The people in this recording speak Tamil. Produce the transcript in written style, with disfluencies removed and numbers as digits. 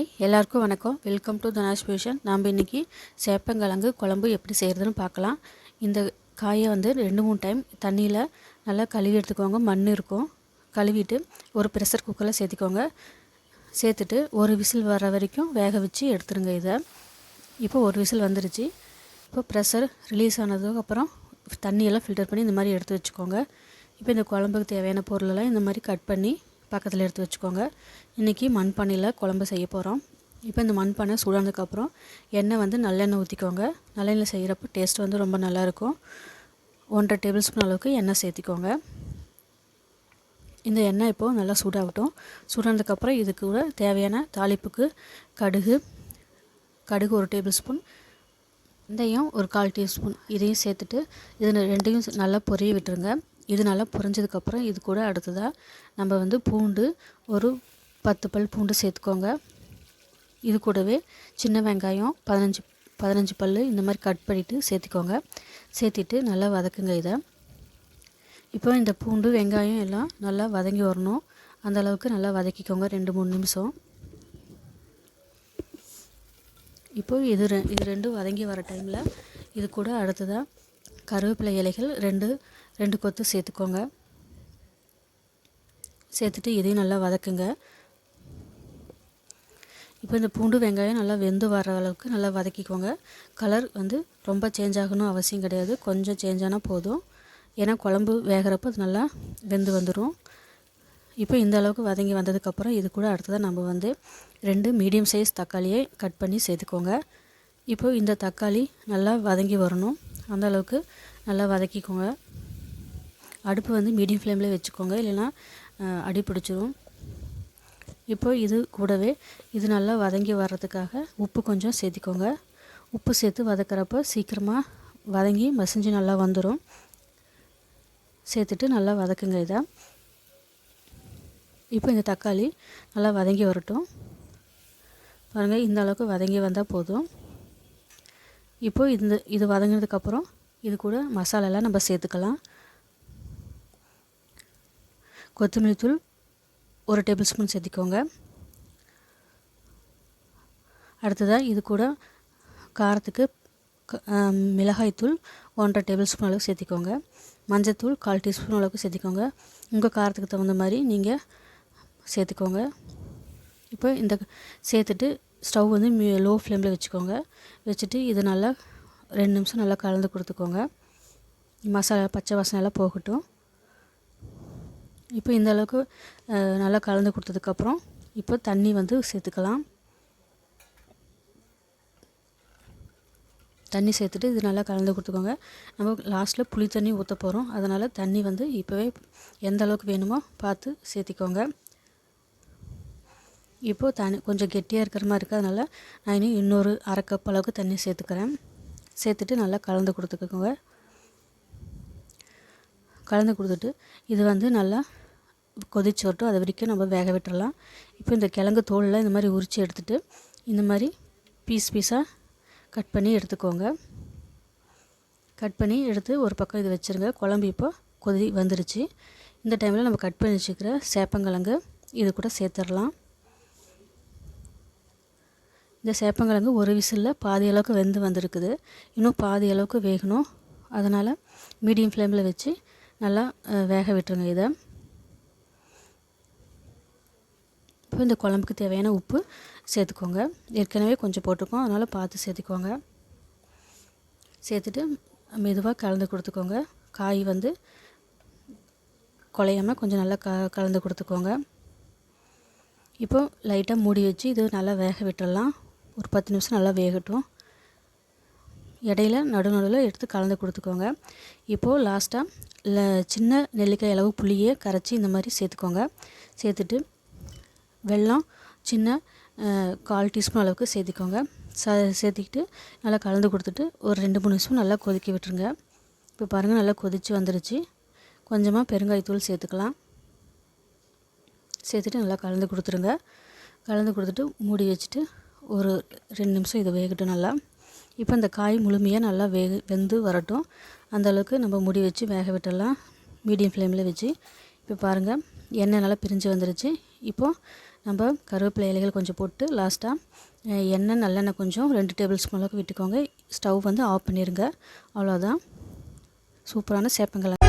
ஹாய் எல்லாருக்கும் வணக்கம். Welcome to Dhanash fusion. நாம் இன்றைக்கி சேப்பங்கிழங்கு குழம்பு எப்படி செய்கிறதுன்னு பார்க்கலாம். இந்த காயை வந்து 2-3 டைம் தண்ணியில் நல்லா கழுவி எடுத்துக்கோங்க. மண் இருக்கும். கழுவிட்டு ஒரு ப்ரெஷர் குக்கரில் சேர்த்திக்கோங்க. சேர்த்துட்டு ஒரு விசில் வர வரைக்கும் வேக வச்சு எடுத்துருங்க. இதை இப்போ ஒரு விசில் வந்துருச்சு. இப்போ ப்ரெஷர் ரிலீஸ் ஆனதுக்கப்புறம் தண்ணியெல்லாம் ஃபில்டர் பண்ணி இந்த மாதிரி எடுத்து வச்சுக்கோங்க. இப்போ இந்த குழம்புக்கு தேவையான பொருளெல்லாம் இந்த மாதிரி கட் பண்ணி பக்கத்தில் எடுத்து வச்சுக்கோங்க. இன்றைக்கி மண்பானையில் குழம்பு செய்ய போகிறோம். இப்போ இந்த மண்பானை சூடானதுக்கப்புறம் எண்ணெய் வந்து நல்லெண்ணெய் ஊற்றிக்கோங்க. நல்லெண்ணெய் செய்கிறப்போ டேஸ்ட் வந்து ரொம்ப நல்லாயிருக்கும். 1.5 டேபிள் ஸ்பூன் அளவுக்கு எண்ணெய் சேர்த்திக்கோங்க. இந்த எண்ணெய் இப்போது நல்லா சூடாகட்டும். சூடானதுக்கப்புறம் இது கூட தேவையான தாளிப்புக்கு கடுகு 1 டேபிள் ஸ்பூன், வெந்தயம் ஒரு 1/4 டீஸ்பூன் இதையும் சேர்த்துட்டு இது ரெண்டையும் நல்லா பொரிய விட்டுருங்க. இது நல்லா பொரிஞ்சதுக்கப்புறம் இது கூட அடுத்ததாக நம்ம வந்து பூண்டு ஒரு 10 பல் பூண்டு சேர்த்துக்கோங்க. இது கூடவே சின்ன வெங்காயம் 15 பல் இந்த மாதிரி கட் பண்ணிவிட்டு சேர்த்துக்கோங்க. சேர்த்திட்டு நல்லா வதக்குங்க. இதை இப்போ இந்த பூண்டு வெங்காயம் எல்லாம் நல்லா வதங்கி வரணும். அந்தளவுக்கு நல்லா வதக்கிக்கோங்க 2-3 நிமிஷம். இப்போது இது ரெண்டும் வதங்கி வர டைமில் இது கூட அடுத்ததாக கருவேப்பிலை இலைகள் 2 கொத்து சேர்த்துக்கோங்க. சேர்த்துட்டு இதையும் நல்லா வதக்குங்க. இப்போ இந்த பூண்டு வெங்காயம் நல்லா வெந்து வர அளவுக்கு நல்லா வதக்கிக்கோங்க. கலர் வந்து ரொம்ப சேஞ்ச் ஆகணும் அவசியம் கிடையாது. கொஞ்சம் சேஞ்ச் ஆனால் போதும். ஏன்னா குழம்பு வேகிறப்போ அது நல்லா வெந்து வந்துடும். இப்போ இந்த அளவுக்கு வதங்கி வந்ததுக்கப்புறம் இது கூட அடுத்ததாக நம்ம வந்து 2 மீடியம் சைஸ் தக்காளியை கட் பண்ணி சேர்த்துக்கோங்க. இப்போது இந்த தக்காளி நல்லா வதங்கி வரணும். அந்த அளவுக்கு நல்லா வதக்கிக்கோங்க. அடுப்பு வந்து மீடியம் ஃப்ளேமில் வச்சுக்கோங்க, இல்லைன்னா அடி பிடிச்சிரும். இப்போ இது கூடவே இது நல்லா வதங்கி வர்றதுக்காக உப்பு கொஞ்சம் சேர்த்திக்கோங்க. உப்பு சேர்த்து வதக்கிறப்போ சீக்கிரமாக வதங்கி மசிஞ்சு நல்லா வந்துடும். சேர்த்துட்டு நல்லா வதக்குங்க. இதை இப்போ இந்த தக்காளி நல்லா வதங்கி வரட்டும். பாருங்கள், இந்த அளவுக்கு வதங்கி வந்தால் போதும். இப்போது இது வதங்கினதுக்கப்புறம் இது கூட மசாலாலாம் நம்ம சேர்த்துக்கலாம். கொத்தமல்லி தூள் 1 டேபிள் ஸ்பூன் சேர்த்திக்கோங்க. அடுத்ததாக இது கூட காரத்துக்கு மிளகாய்த்தூள் 1.5 டேபிள் ஸ்பூன் அளவுக்கு சேர்த்திக்கோங்க. மஞ்சத்தூள் 1/4 டீஸ்பூன் அளவுக்கு சேர்த்திக்கோங்க. உங்கள் காரத்துக்கு தகுந்த மாதிரி நீங்கள் சேர்த்துக்கோங்க. இப்போ இந்த சேர்த்துட்டு ஸ்டவ் வந்து லோ ஃப்ளேமில் வச்சுக்கோங்க. வச்சுட்டு இது நல்லா 2 நிமிஷம் நல்லா கலந்து கொடுத்துக்கோங்க. மசாலா பச்சை வாசனை எல்லாம் போகட்டும். இப்போ இந்த அளவுக்கு நல்லா கலந்து கொடுத்ததுக்கப்புறம் இப்போ தண்ணி வந்து சேர்த்துக்கலாம். தண்ணி சேர்த்துட்டு இது நல்லா கலந்து கொடுத்துக்கோங்க. நம்ம லாஸ்ட்டில் புளி தண்ணி ஊற்ற போகிறோம். அதனால் தண்ணி வந்து இப்போவே எந்த அளவுக்கு வேணுமோ பார்த்து சேர்த்திக்கோங்க. இப்போது தண்ணி கொஞ்சம் கெட்டியாக இருக்கிற மாதிரி இருக்குது. அதனால் நான் இன்னொரு 1/2 கப் அளவுக்கு தண்ணி சேர்த்துக்கிறேன். சேர்த்துட்டு நல்லா கலந்து கொடுத்துக்கோங்க. கலந்து கொடுத்துட்டு இது வந்து நல்லா கொதிச்சு வரட்டும். அது வரைக்கும் நம்ம வேக விட்டுடலாம். இப்போ இந்த கிழங்கு தோலில் இந்த மாதிரி உரித்து எடுத்துகிட்டு இந்த மாதிரி பீஸாக கட் பண்ணி எடுத்துக்கோங்க. கட் பண்ணி எடுத்து ஒரு பக்கம் இது வச்சுருங்க. குழம்பு இப்போ கொதி வந்துருச்சு. இந்த டைமில் நம்ம கட் பண்ணி வச்சுக்கிற சேப்பங்கிழங்கு இது கூட சேர்த்துடலாம். இந்த சேப்பங்கிழங்கு ஒரு விசிலில் பாதி அளவுக்கு வெந்து வந்திருக்குது. இன்னும் பாதி அளவுக்கு வேகணும். அதனால் மீடியம் ஃப்ளேமில் வச்சு நல்லா வேக விட்டுருங்க. இதை இப்போ இந்த குழம்புக்கு தேவையான உப்பு சேர்த்துக்கோங்க. ஏற்கனவே கொஞ்சம் போட்டிருக்கோம், அதனால் பார்த்து சேர்த்துக்கோங்க. சேர்த்துட்டு மெதுவாக கலந்து கொடுத்துக்கோங்க. காய் வந்து குழையாமல் கொஞ்சம் நல்லா கலந்து கொடுத்துக்கோங்க. இப்போ லைட்டாக மூடி வச்சு இது நல்லா வேக விட்டுடலாம். ஒரு 10 நிமிஷம் நல்லா வேகட்டும். இடையில நடுநடுவில் எடுத்து கலந்து கொடுத்துக்கோங்க. இப்போது லாஸ்ட்டாக சின்ன நெல்லிக்காய் அளவு புளியை கரைச்சி இந்த மாதிரி சேர்த்துக்கோங்க. சேர்த்துட்டு வெல்லம் சின்ன 1/4 டீஸ்பூன் அளவுக்கு சேர்த்திக்கோங்க. சேர்த்திக்கிட்டு நல்லா கலந்து கொடுத்துட்டு ஒரு 2-3 நிமிஷம் நல்லா கொதிக்க விட்டுருங்க. இப்போ பாருங்கள், நல்லா கொதித்து வந்துருச்சு. கொஞ்சமாக பெருங்காயத்தூள் சேர்த்துக்கலாம். சேர்த்துட்டு நல்லா கலந்து கொடுத்துருங்க. கலந்து கொடுத்துட்டு மூடி வச்சுட்டு ஒரு 2 நிமிஷம் இது வேகட்டும் நல்லா. இப்போ இந்த காய் முழுமையாக நல்லா வெந்து வரட்டும். அந்தளவுக்கு நம்ம மூடி வச்சு வேக விட்டுடலாம் மீடியம் ஃப்ளேமில் வச்சு. இப்போ பாருங்கள், எண்ணெய் நல்லா பிரிஞ்சு வந்துருச்சு. இப்போது நம்ம கருவேப்பிலை இலைகள் கொஞ்சம் போட்டு லாஸ்ட்டாக எண்ணெய் நல்லெண்ணெய் கொஞ்சம் 2 டேபிள் ஸ்பூன் அளவுக்கு விட்டுக்கோங்க. ஸ்டவ் வந்து ஆஃப் பண்ணிடுங்க. அவ்வளோதான். சூப்பரான சேப்பங்கிழங்கு